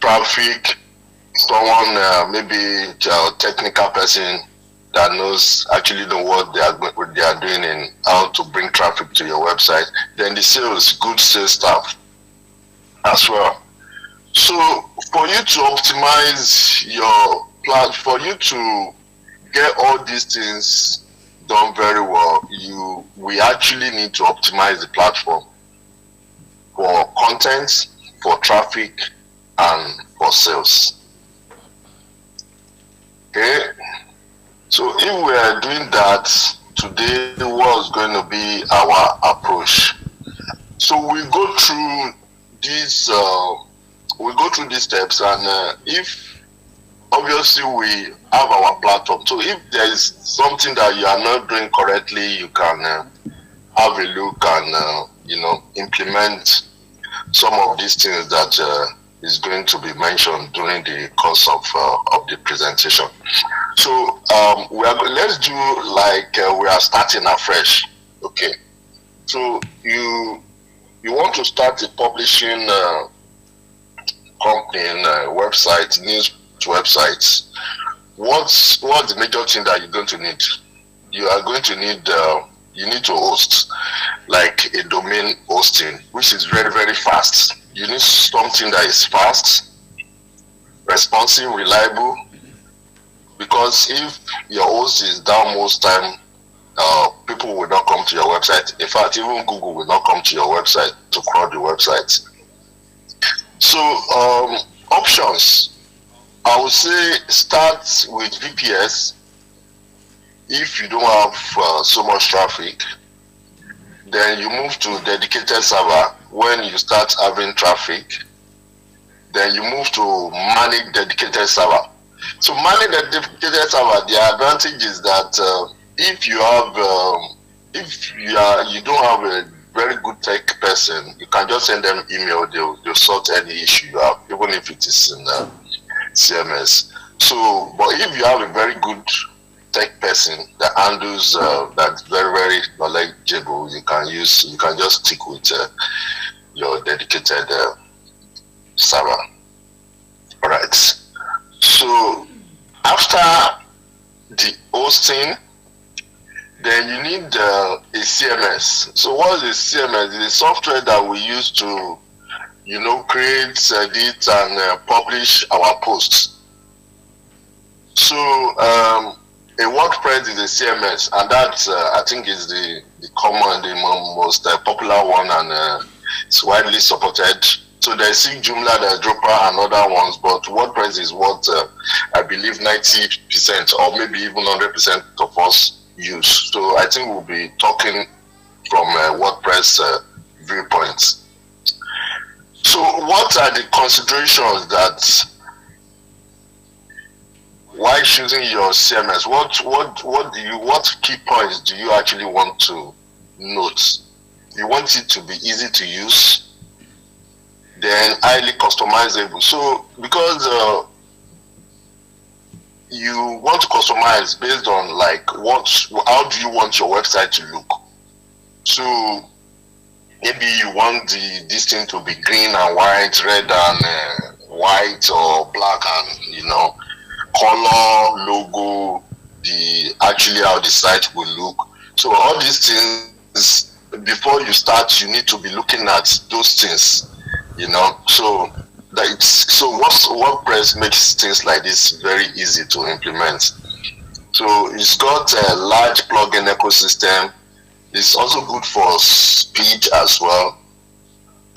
traffic, someone maybe a technical person that knows actually know what they are doing and how to bring traffic to your website. Then the sales, good sales staff as well. So for you to optimize your plan, for you to get all these things done very well, we actually need to optimize the platform for content, for traffic, and for sales. Okay. So if we are doing that today, what's going to be our approach? So we go through these steps, and if obviously we have our platform. So if there is something that you are not doing correctly, you can have a look and implement some of these things that is going to be mentioned during the course of the presentation. So let's do like we are starting afresh. Okay. So you want to start a publishing company, website, news websites. What's the major thing that you're going to need? You are going to need you need to host like a domain hosting, which is very, very fast. You need something that is fast, responsive, reliable, because if your host is down most time, people will not come to your website. In fact, even Google will not come to your website to crawl the website. So options, I would say start with VPS. If you don't have so much traffic, then you move to dedicated server. When you start having traffic, then you move to manage dedicated server. So manage the dedicated server, the advantage is that if you have you don't have a very good tech person, you can just send them email, they'll sort any issue you have, even if it is in CMS. So but if you have a very good tech person that handles that's very, very knowledgeable, you can just stick with your dedicated server. All right. So after the hosting, then you need a CMS. So what is a CMS? It's a software that we use to create, edit, and publish our posts. So a WordPress is a CMS, and that I think is the common, the most popular one, and it's widely supported. So there's Joomla, there's Drupal, and other ones, but WordPress is what I believe 90% or maybe even 100% of us use. So I think we'll be talking from WordPress viewpoints. So what are the considerations that why choosing your CMS? What key points do you actually want to note? You want it to be easy to use, then highly customizable. So because you want to customize based on like how do you want your website to look? So maybe you want this thing to be green and white, red and white, or black and color, logo, actually how the site will look. So all these things, before you start, you need to be looking at those things, So WordPress makes things like this very easy to implement. So it's got a large plugin ecosystem. It's also good for speed as well,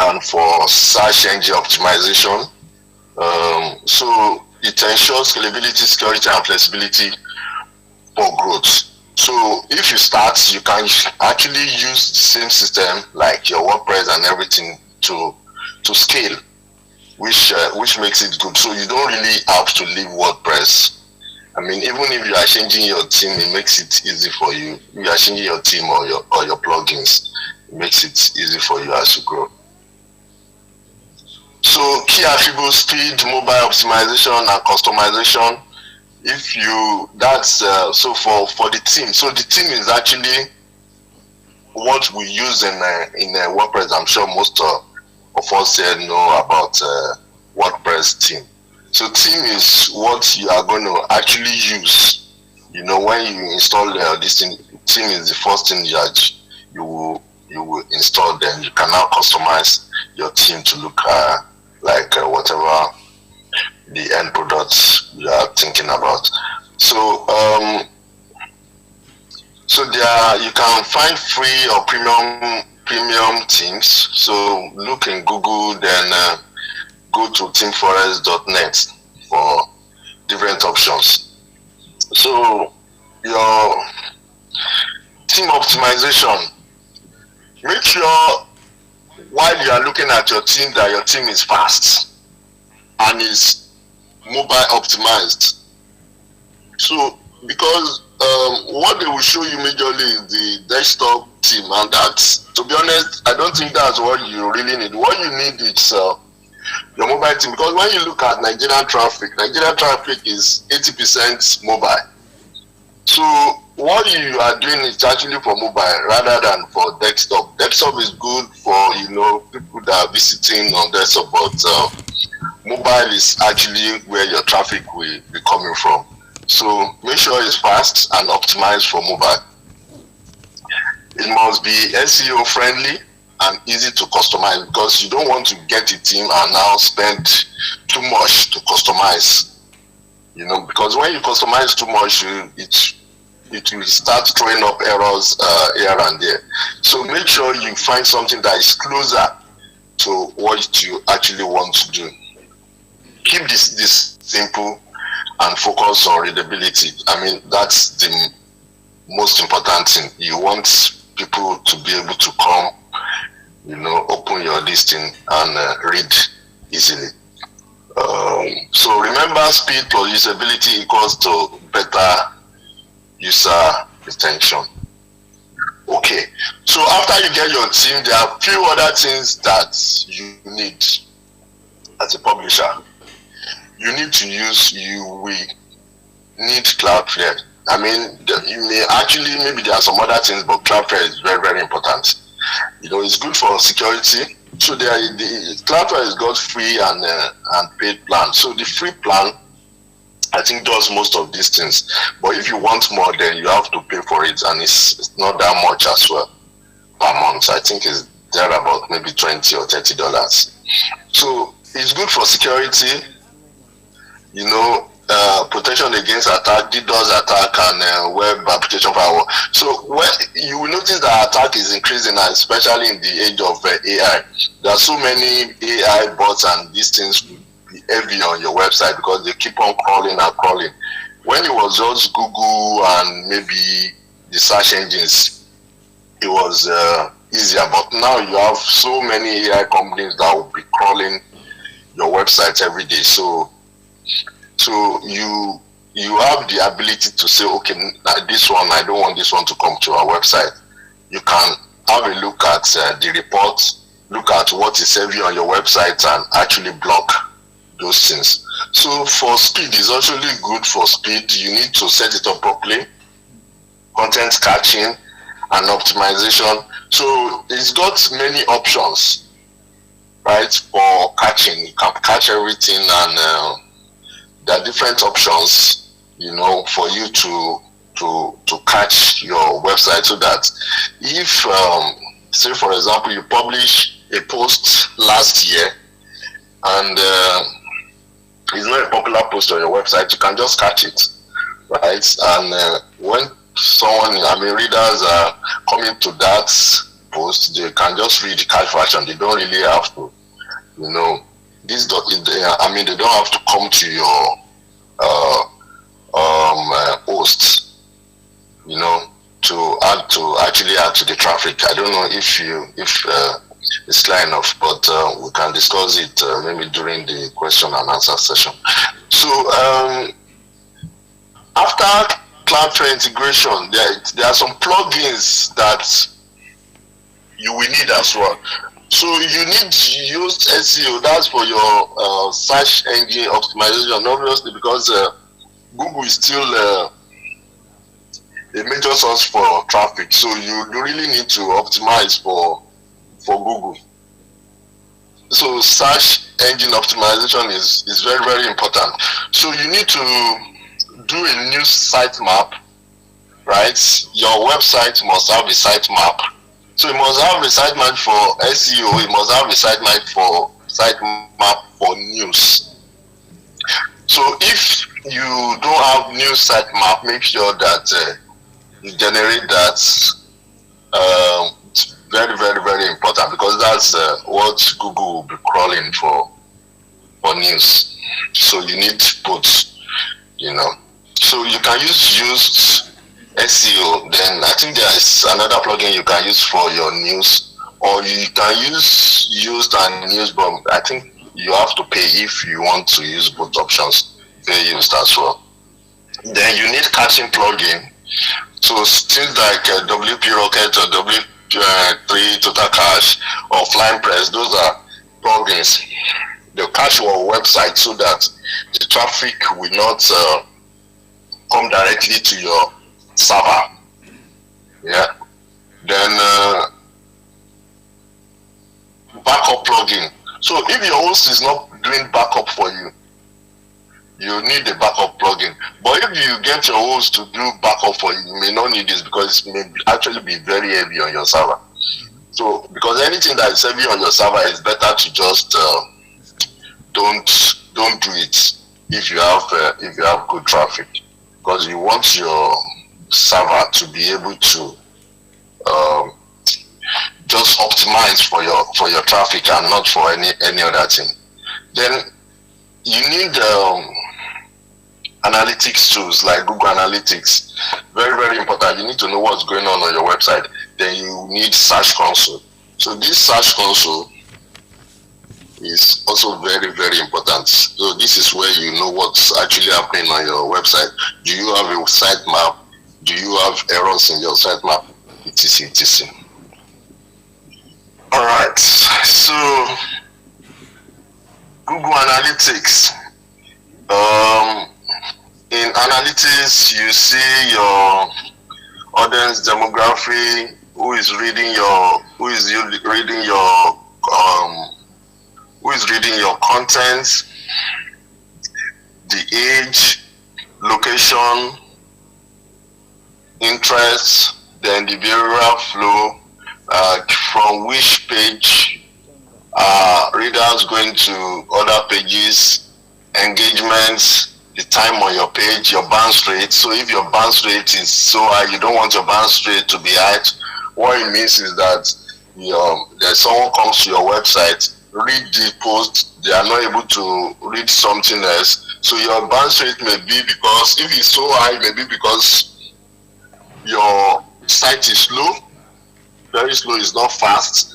and for search engine optimization. So it ensures scalability, security, and flexibility for growth. So if you start, you can actually use the same system like your WordPress and everything to scale, which makes it good. So you don't really have to leave WordPress. I mean, even if you are changing your theme, it makes it easy for you. If you are changing your theme or your plugins, it makes it easy for you as you grow. So key attributes: speed, mobile optimization, and customization. So for the theme. So the theme is actually what we use in WordPress. I'm sure most of us here know about WordPress theme. So theme is what you are going to actually use. You know, when you install this thing, theme is the first thing you will install. Then you can now customize your theme to look like whatever the end product you are thinking about. So there you can find free or premium themes. So look in Google, then go to themeforest.net for different options. So your theme optimization, make sure while you are looking at your theme that your theme is fast and is mobile optimized. So because what they will show you majorly is the desktop theme, and that's, to be honest, I don't think that's what you really need. What you need is your mobile theme, because when you look at Nigerian traffic is 80% mobile. So what you are doing is actually for mobile rather than for desktop. Desktop is good for people that are visiting on desktop, but mobile is actually where your traffic will be coming from. So make sure it's fast and optimized for mobile. It must be SEO friendly and easy to customize, because you don't want to get a team and now spend too much to customize. Because when you customize too much, it will start throwing up errors here and there. So make sure you find something that is closer to what you actually want to do. Keep this simple and focus on readability. I mean, that's the most important thing. You want people to be able to come, open your listing and read easily. So remember, speed plus usability equals to better user retention. Okay, so after you get your team, there are a few other things that you need as a publisher. You need to use, you will need Cloudflare. I mean, you may actually, maybe there are some other things, but Cloudflare is very, very important. It's good for security. So the Cloudflare has got free and paid plan. So the free plan, I think, does most of these things. But if you want more, then you have to pay for it, and it's not that much as well per month. I think it's there about maybe $20 or $30. So it's good for security. Protection against attack, DDoS attack, and web application firewall. So when you will notice that attack is increasing, especially in the age of AI. There are so many AI bots, and these things will be heavy on your website because they keep on crawling and crawling. When it was just Google and maybe the search engines, it was easier. But now you have so many AI companies that will be crawling your website every day. So you have the ability to say, okay, this one, I don't want this one to come to our website. You can have a look at the report, look at what is heavy on your website, and actually block those things. So for speed, it's actually good for speed. You need to set it up properly, content catching and optimization. So it's got many options, right, for catching. You can catch everything, and there are different options, for you to catch your website, so that if, say for example, you publish a post last year and it's not a popular post on your website, you can just catch it, right? And when readers are coming to that post, they can just read the catch version. They don't really have to, they don't have to come to your post, to actually add to the traffic. I don't know if it's clear enough, but we can discuss it maybe during the question and answer session. So after Cloudflare integration, there are some plugins that you will need as well. So you need to use SEO. That's for your search engine optimization, obviously, because Google is still a major source for traffic. So you really need to optimize for Google. So search engine optimization is very, very important. So you need to do a new sitemap, right? Your website must have a sitemap. So you must have a sitemap for SEO, you must have a sitemap for news. So if you don't have new sitemap, make sure that you generate that. It's very, very, very important because that's what Google will be crawling for news. So you need both, you know. So you can use used SEO. Then I think there is another plugin you can use for your news, or you can use used and news, but I think you have to pay if you want to use both options. They used as well. Then you need caching plugin. So things like WP Rocket or W3 Total Cache or Flying Press, those are plugins. They cache your website so that the traffic will not come directly to your server. Yeah. Then backup plugin. So if your host is not doing backup for you, you need a backup plugin. But if you get your host to do backup for you, you may not need this because it may actually be very heavy on your server. So because anything that is heavy on your server, is better to just don't do it if you have good traffic, because you want your server to be able to just optimize for your traffic and not for any other thing. Then you need analytics tools like Google Analytics. Very, very important. You need to know what's going on your website. Then you need Search Console. So this Search Console is also very, very important. So this is where you know what's actually happening on your website. Do you have a sitemap? Do you have errors in your sitemap? Etc. etc. All right. So Google Analytics. In analytics, you see your audience demography, who is reading your content, the age, location, interests, then the behavioral flow, from which page readers going to other pages, engagements, the time on your page, your bounce rate. So if your bounce rate is so high, you don't want your bounce rate to be high. What it means is that there's someone comes to your website, read the post, they are not able to read something else. So your bounce rate may be, because if it's so high, maybe because your site is slow, very slow, it's not fast.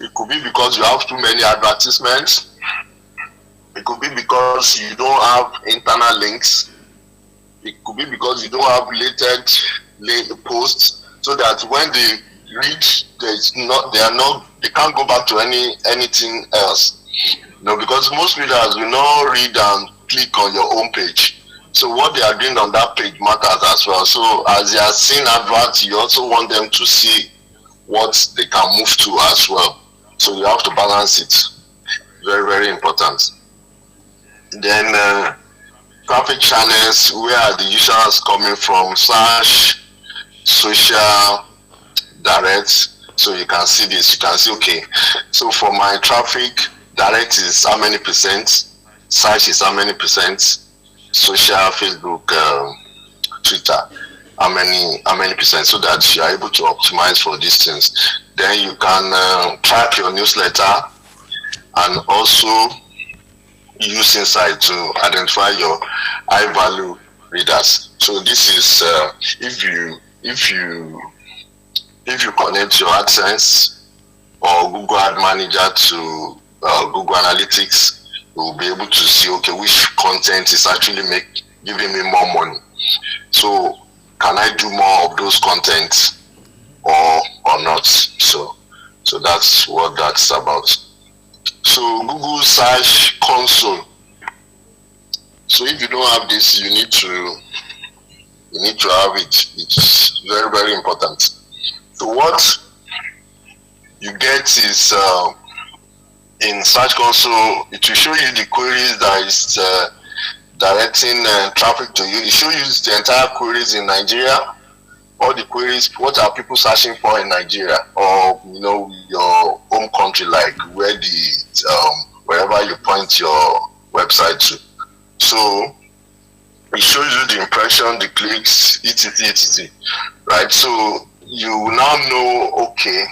It could be because you have too many advertisements. It could be because you don't have internal links. It could be because you don't have related posts, so that when they read, they can't go back to anything else. Because most readers will not read and click on your home page. So what they are doing on that page matters as well. So as they are seeing adverts, you also want them to see what they can move to as well. So you have to balance it. Very, very important. Then traffic channels, where are the users coming from, / social, direct. So you can see this, you can see, okay, so for my traffic, direct is how many percent, search is how many percent, social, Facebook, Twitter, how many percent, so that you are able to optimize for these things. Then you can track your newsletter and also use insight to identify your high value readers. So this is if you connect your AdSense or Google Ad Manager to Google Analytics, you will be able to see, okay, which content is actually giving me more money. So can I do more of those contents or not? So that's what that's about. So Google Search Console. So if you don't have this, you need to have it. It's very, very important. So what you get is in Search Console, it will show you the queries that is directing traffic to you. It shows you the entire queries in Nigeria, all the queries, what are people searching for in Nigeria, or your home country, like where wherever you point your website to. So it shows you the impression, the clicks, etc. Right? So you now know, okay,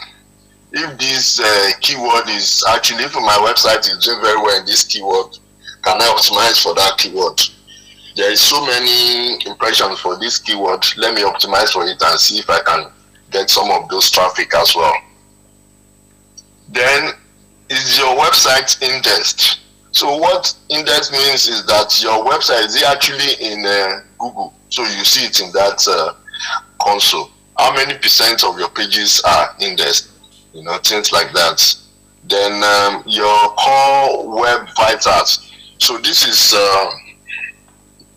if this keyword is actually, if my website is doing very well in this keyword, can I optimize for that keyword? There is so many impressions for this keyword. Let me optimize for it and see if I can get some of those traffic as well. Then, is your website indexed? So what index means is that your website is actually in Google. So you see it in that console. How many % of your pages are indexed? Things like that. Then your core web vitals. So this is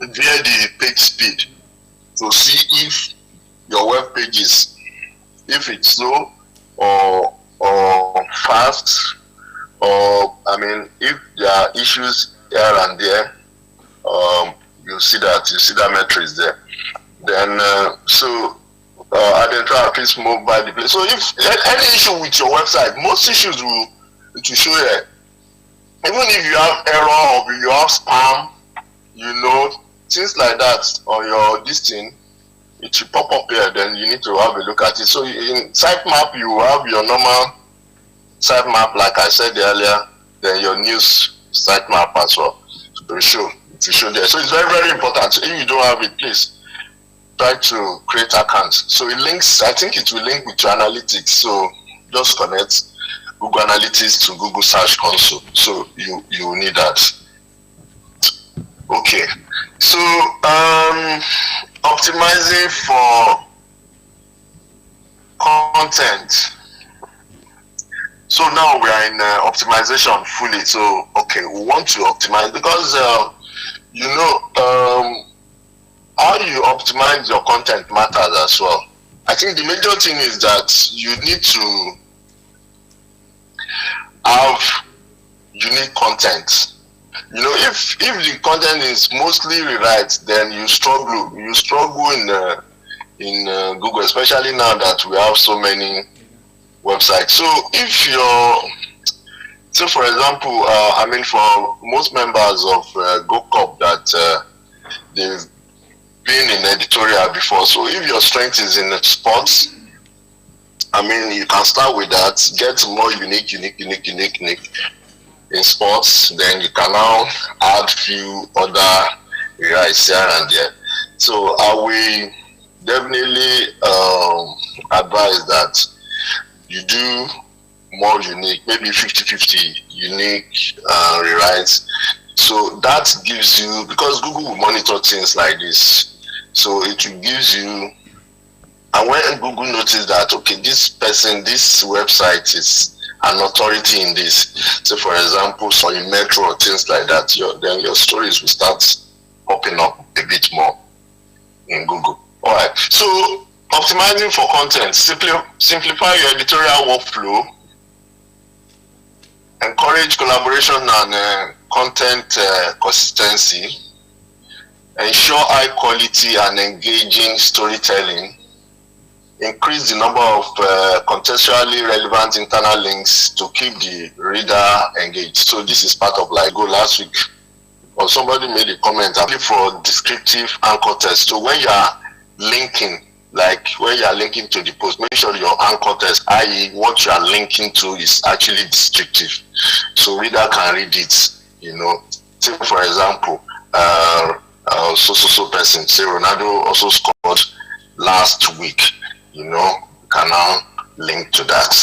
via the page speed to see if your web pages, if it's slow or fast, or if there are issues here and there, you see that metrics there. Then identify at least move by the place. So if any issue with your website, most issues it will show here. Even if you have error or you have spam, things like that on your listing, it will pop up here. Then you need to have a look at it. So in sitemap, you have your normal sitemap, like I said earlier. Then your news sitemap as well. So it will show there. So it's very, very important. So if you don't have it, please try to create accounts. So it links, I think it will link with your analytics. So just connect Google Analytics to Google Search Console. So you need that. Okay. So optimizing for content. So now we are in optimization fully. So okay, we want to optimize because how you optimize your content matters as well. I think the major thing is that you need to have unique content. If the content is mostly rewrite, then you struggle in Google, especially now that we have so many websites. So for example, for most members of GOCOP that they've been in editorial before. So if your strength is in sports, you can start with that, get more unique in sports, then you can now add few other areas here and there. So I will definitely advise that you do more unique, maybe 50-50 unique rewrites. So that gives you, because Google will monitor things like this, so it will give you, and when Google notices that, okay, this website is an authority in this, so for example, so in Metro or things like that, then your stories will start popping up a bit more in Google. All right, so optimizing for content, simplify your editorial workflow, encourage collaboration and content consistency, ensure high quality and engaging storytelling, increase the number of contextually relevant internal links to keep the reader engaged. So this is part of like last week, or somebody made a comment for descriptive anchor text. So when you are linking, like when you are linking to the post, make sure your anchor text, i.e. what you are linking to, is actually descriptive, so reader can read it. Say for example, so person, say Ronaldo also scored last week, can now link to that.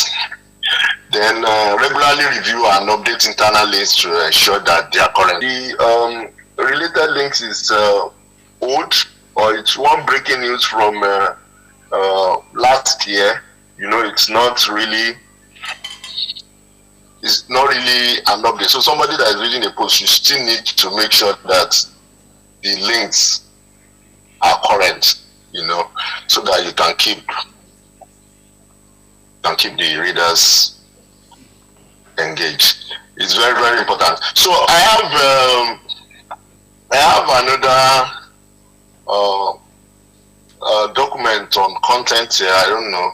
Then regularly review and update internal links to ensure that they are current. The related links is old, or it's one breaking news from last year. It's not really an update. So somebody that is reading a post, you still need to make sure that the links are current, so that you can keep the readers engaged. It's very, very important. So I have another document on content here. I don't know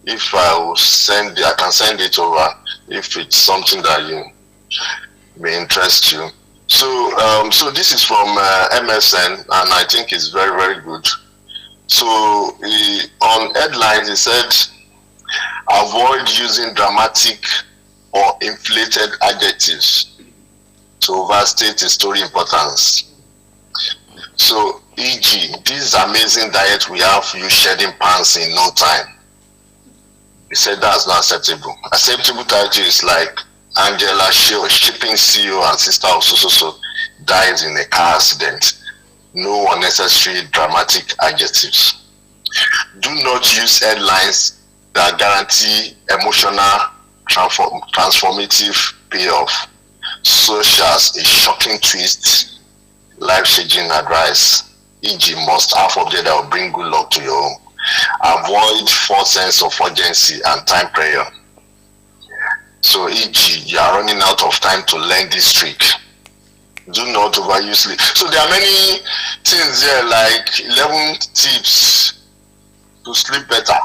if I will send it. I can send it over if it's something that you may interest you. So so this is from MSN, and I think it's very, very good. So on headlines, he said, avoid using dramatic or inflated adjectives to overstate a story importance. So, e.g., this amazing diet we have, you shedding pants in no time. He said that's not acceptable. Acceptable title is like Angela Sheo, shipping CEO and sister of so died in a car accident. No unnecessary dramatic adjectives. Do not use headlines that guarantee emotional transformative payoff, such as a shocking twist, life-changing advice, e.g., must half of them that will bring good luck to your home. Avoid false sense of urgency and time pressure. So, e.g., you are running out of time to learn this trick. Do not overuse sleep. So there are many things there, like 11 tips to sleep better.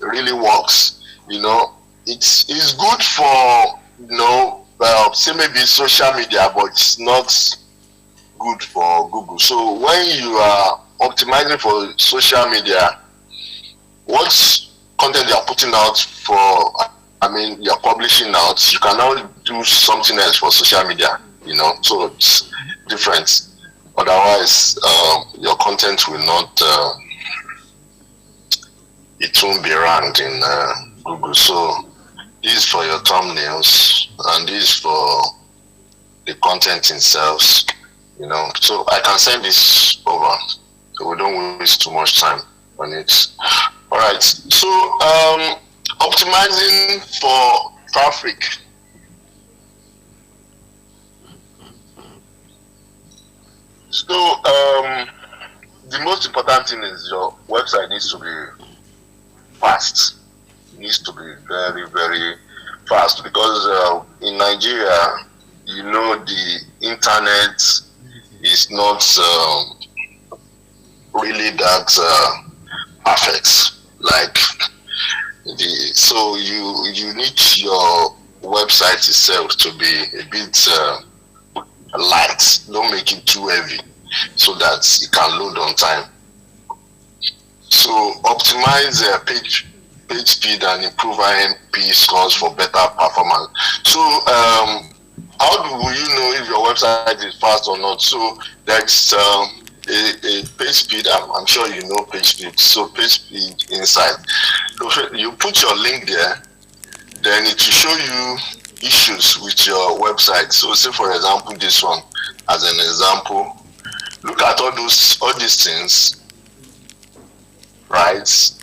It really works. You know, it's good for, you know, say maybe social media, but it's not good for Google. So when you are optimizing for social media, what content you are putting out for, I mean, you're publishing out, you can now do something else for social media, you know, so it's different. Otherwise, your content will not, it won't be ranked in Google. So this is for your thumbnails, and this is for the content itself, you know. So I can send this over, so we don't waste too much time on it. All right. So optimizing for traffic. So the most important thing is your website needs to be fast. It needs to be very, very fast, because in Nigeria, you know, the internet is not really that perfect. Like so you need your website itself to be a bit light. Don't make it too heavy, so that it can load on time. So optimize page speed and improve IMP scores for better performance. So how do you know if your website is fast or not? So that's a page speed. I'm sure you know page speed. So page speed inside. So you put your link there, then it will show you issues with your website. So say for example this one as an example. Look at all these things, right?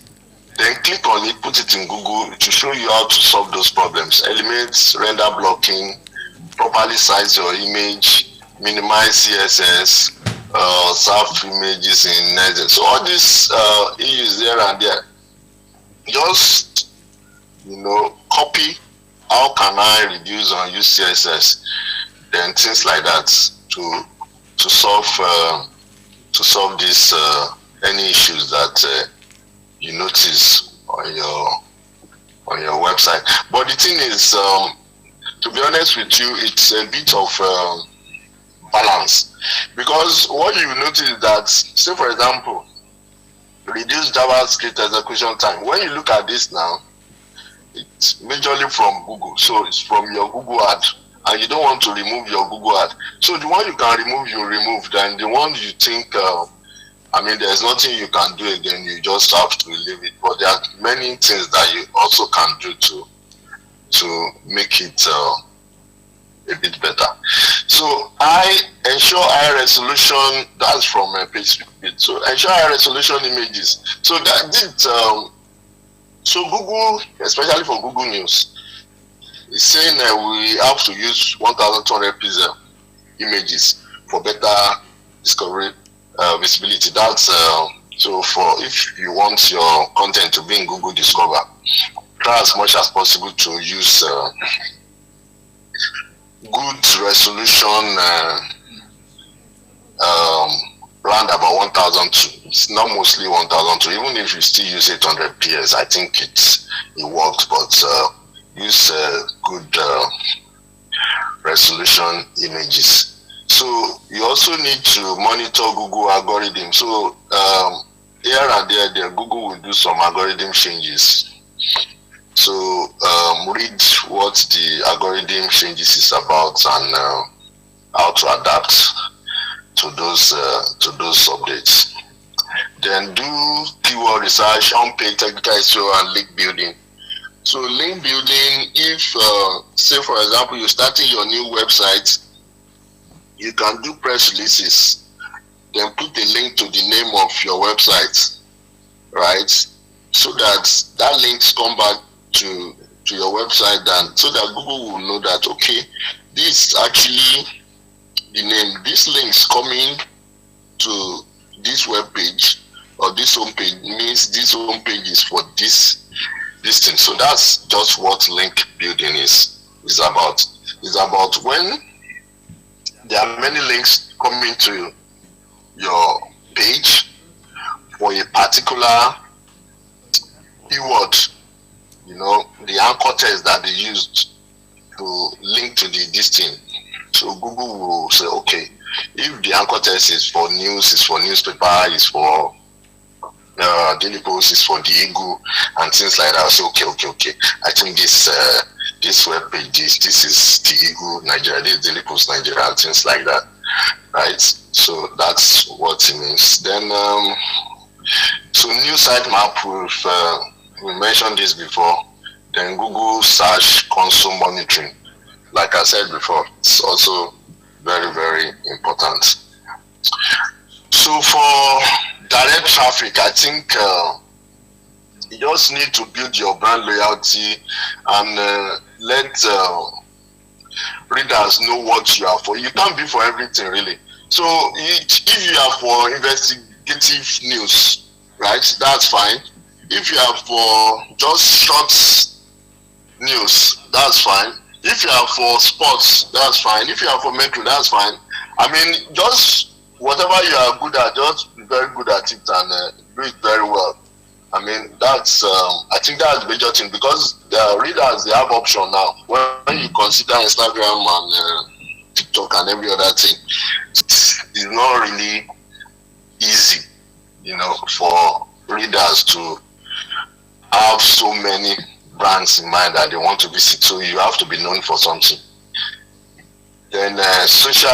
Then click on it, put it in Google to show you how to solve those problems. Eliminate render blocking, properly size your image, minimize CSS, serve images in Next. So all these issues there and there. Just, you know, copy. How can I reduce or use CSS? Then things like that to solve this any issues that you notice on your website. But the thing is, to be honest with you, it's a bit of balance, because what you notice is that, say for example, reduce JavaScript execution time. When you look at this now, it's majorly from Google, so it's from your Google ad, and you don't want to remove your Google ad. So the one you can remove, you remove. Then the one you think, I mean, there's nothing you can do again, you just have to leave it. But there are many things that you also can do to make it a bit better. So I ensure high resolution. That's from page speed. So ensure high resolution images. So that did. So Google, especially for Google News, is saying that we have to use 1,200 pixel images for better discovery visibility. That's so for if you want your content to be in Google Discover, try as much as possible to use good resolution, um, around about 1002. It's not mostly 1002. Even if you still use 800 PS, I think it works. But use good resolution images. So you also need to monitor Google algorithm. So here and there, Google will do some algorithm changes. So read what the algorithm changes is about and how to adapt to those updates. Then do keyword research, on-page technical SEO, and link building. So link building, if say for example you're starting your new website, you can do press releases, then put a link to the name of your website, right? So that links come back to your website, and so that Google will know that okay, this is actually the name. This links coming to this web page or this homepage means this homepage is for this thing. So that's just what link building is about. It's about when there are many links coming to your page for a particular keyword, the anchor text that they used to link to this thing. So Google will say, okay, if the anchor text is for news, is for newspaper, is for daily post, is for the Eagle and things like that. I'll say, okay. I think this web page, this is the Eagle Nigeria, this is Daily Post Nigeria, and things like that, right? So that's what it means. Then, so new sitemap, we mentioned this before. Then Google search console monitoring. Like I said before, it's also very, very important. So for direct traffic, I think you just need to build your brand loyalty and let readers know what you are for. You can't be for everything, really. So if you are for investigative news, right, that's fine. If you are for just short news, that's fine. If you are for sports, that's fine. If you are for metro, that's fine. I mean, just whatever you are good at, just be very good at it and do it very well. I mean, that's I think that's the major thing, because the readers, they have option now. When you consider Instagram and TikTok and every other thing, it's not really easy, for readers to have so many brands in mind that they want to visit. So you have to be known for something. Then social